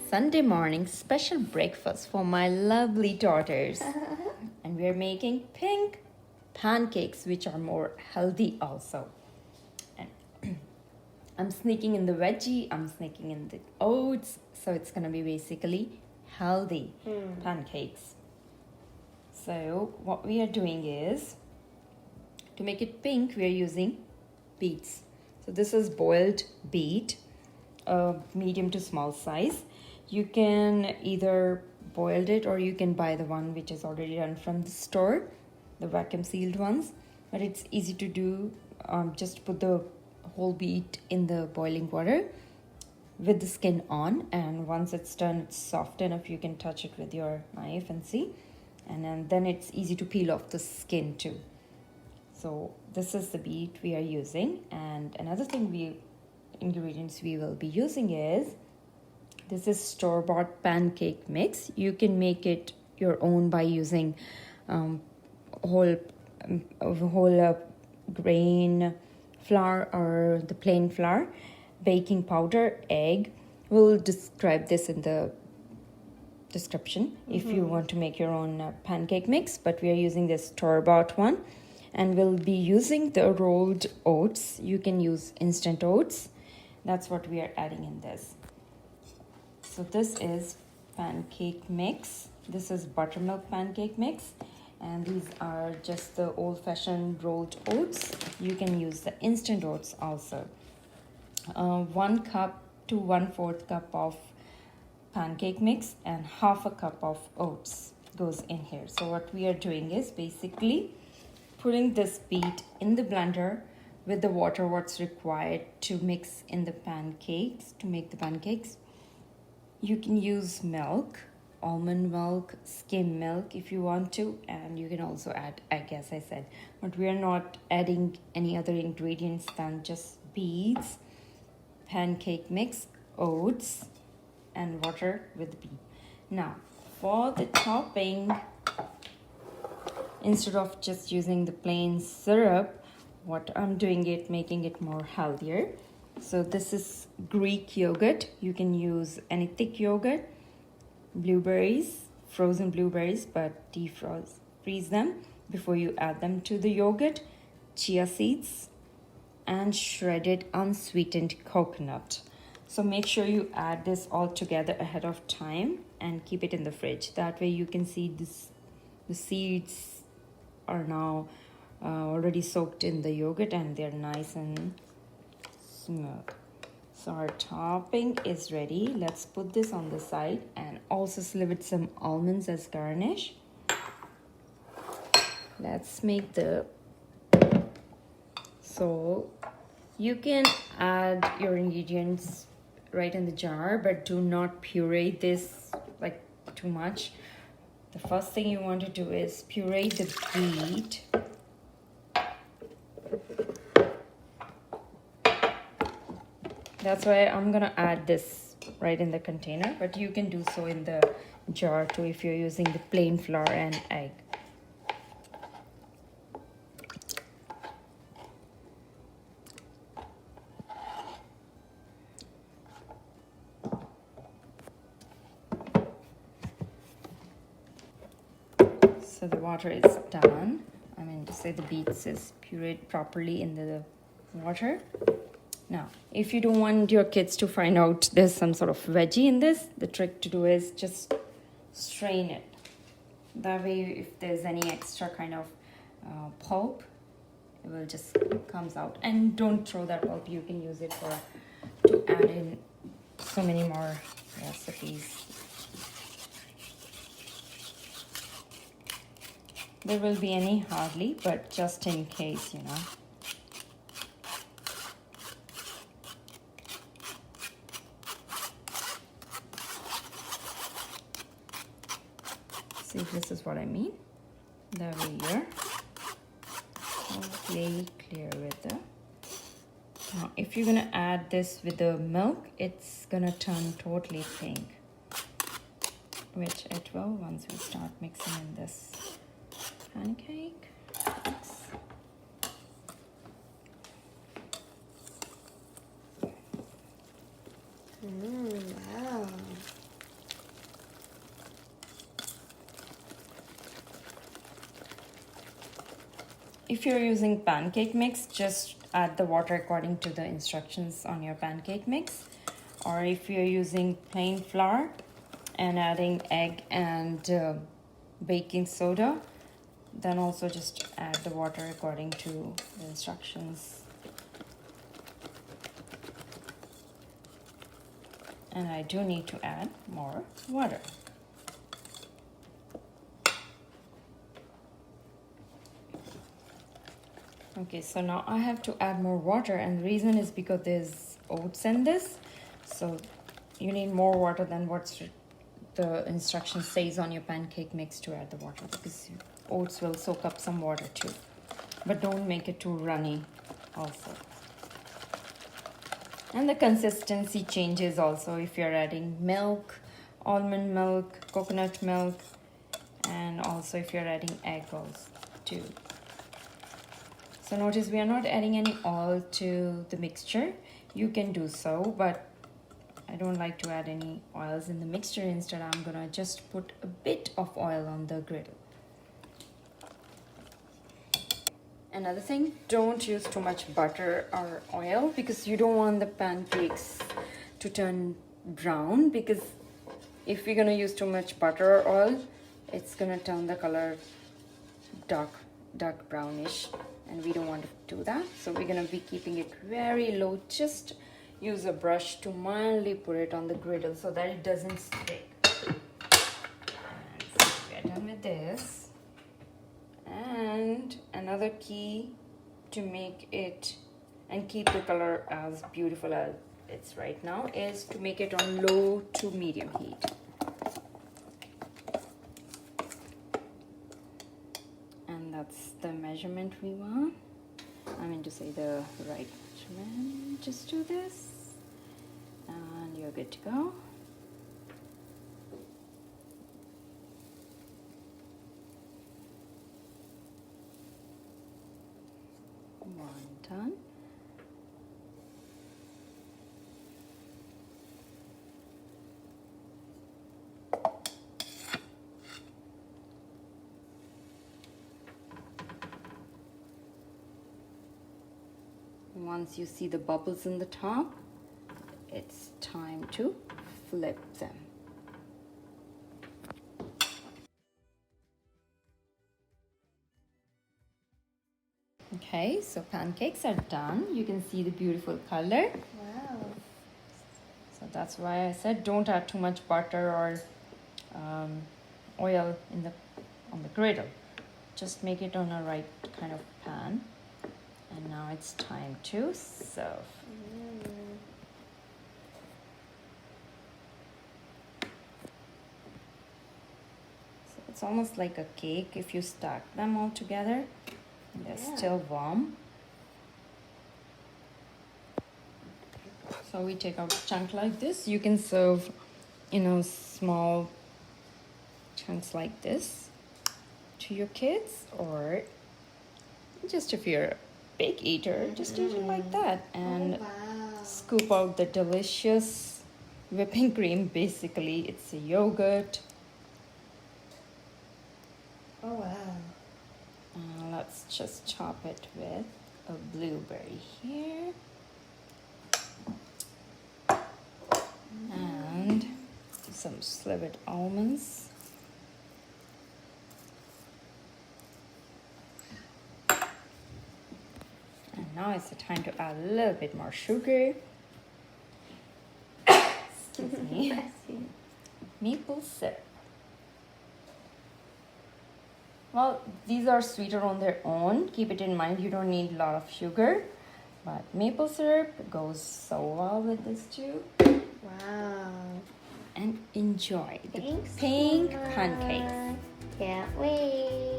Sunday morning special breakfast for my lovely daughters. And we are making pink pancakes, which are more healthy also. And I'm sneaking in the veggie, I'm sneaking in the oats, so it's gonna be basically healthy pancakes. So what we are doing is, to make it pink, we are using beets. So this is boiled beet, medium to small size. You can either boil it or you can buy the one which is already done from the store, the vacuum sealed ones. But it's easy to do. Just put the whole beet in the boiling water with the skin on, and once it's done, it's soft enough, you can touch it with your knife and see. And then it's easy to peel off the skin too. So this is the beet we are using. And another ingredients we will be using is, this is store-bought pancake mix. You can make it your own by using whole grain flour or the plain flour, baking powder, egg. We'll describe this in the description if you want to make your own pancake mix, but we are using this store-bought one. And we'll be using the rolled oats. You can use instant oats. That's what we are adding in this. So this is pancake mix. This is buttermilk pancake mix. And these are just the old-fashioned rolled oats. You can use the instant oats also. 1 cup to 1/4 cup of pancake mix and 1/2 cup of oats goes in here. So what we are doing is basically putting this beet in the blender with the water what's required to mix in the pancakes, to make the pancakes. You can use milk, almond milk, skim milk if you want to, and you can also add egg, as I said. But we are not adding any other ingredients than just beets, pancake mix, oats, and water with beet. Now, for the topping, instead of just using the plain syrup, what I'm doing it, making it more healthier. So this is Greek yogurt. You can use any thick yogurt, blueberries, frozen blueberries, but freeze them before you add them to the yogurt, chia seeds, and shredded unsweetened coconut. So make sure you add this all together ahead of time and keep it in the fridge. That way you can see the seeds are now already soaked in the yogurt and they're nice and smooth. So our topping is ready. Let's put this on the side and also sliver some almonds as garnish. Let's make so you can add your ingredients right in the jar, but do not puree this like too much. The first thing you want to do is puree the beet. That's why I'm gonna add this right in the container, but you can do so in the jar too if you're using the plain flour and egg. So the water is done. I mean to say the beets is pureed properly in the water. Now, if you don't want your kids to find out there's some sort of veggie in this, the trick to do is just strain it. That way, if there's any extra kind of pulp, it will just comes out. And don't throw that pulp. You can use it to add in so many more recipes. There will be any hardly, but just in case, you know. See, this is what I mean. There we are. Totally clear with the. Now, if you're gonna add this with the milk, it's gonna turn totally pink, which it will once we start mixing in this pancake. Wow. if you're using pancake mix, just add the water according to the instructions on your pancake mix. Or if you're using plain flour and adding egg and baking soda, then also just add the water according to the instructions. And I do need to add more water. Okay, so now I have to add more water, and the reason is because there's oats in this, so you need more water than what the instruction says on your pancake mix to add the water, because oats will soak up some water too. But don't make it too runny also. And the consistency changes also if you're adding milk, almond milk, coconut milk, and also if you're adding egg also too. So notice we are not adding any oil to the mixture. You can do so, but I don't like to add any oils in the mixture. Instead, I'm gonna just put a bit of oil on the griddle. Another thing, don't use too much butter or oil, because you don't want the pancakes to turn brown, because if you're gonna use too much butter or oil, it's gonna turn the color dark brownish, and we don't want to do that. So we're gonna be keeping it very low. Just use a brush to mildly put it on the griddle so that it doesn't stick. And so we're done with this. And another key to make it and keep the color as beautiful as it's right now is to make it on low to medium heat. And that's the measurement we want. I mean to say the right measurement. Just do this and you're good to go. One done. Once you see the bubbles in the top, it's time to flip them. Okay, so pancakes are done. You can see the beautiful color. Wow. So that's why I said don't add too much butter or oil on the griddle. Just make it on a right kind of pan. And now it's time to serve. So it's almost like a cake if you stack them all together. And they're still warm. So we take out a chunk like this. You can serve, small chunks like this to your kids, or just if you're a big eater, just eat it like that and scoop out the delicious whipping cream. Basically, it's a yogurt. Oh wow. Let's just chop it with a blueberry here. And some slivered almonds. And now it's the time to add a little bit more sugar. Excuse me. Maple syrup. Well, these are sweeter on their own. Keep it in mind, you don't need a lot of sugar. But maple syrup goes so well with this too. Wow. And enjoy the Thanks pink so much. pancakes. Can't wait.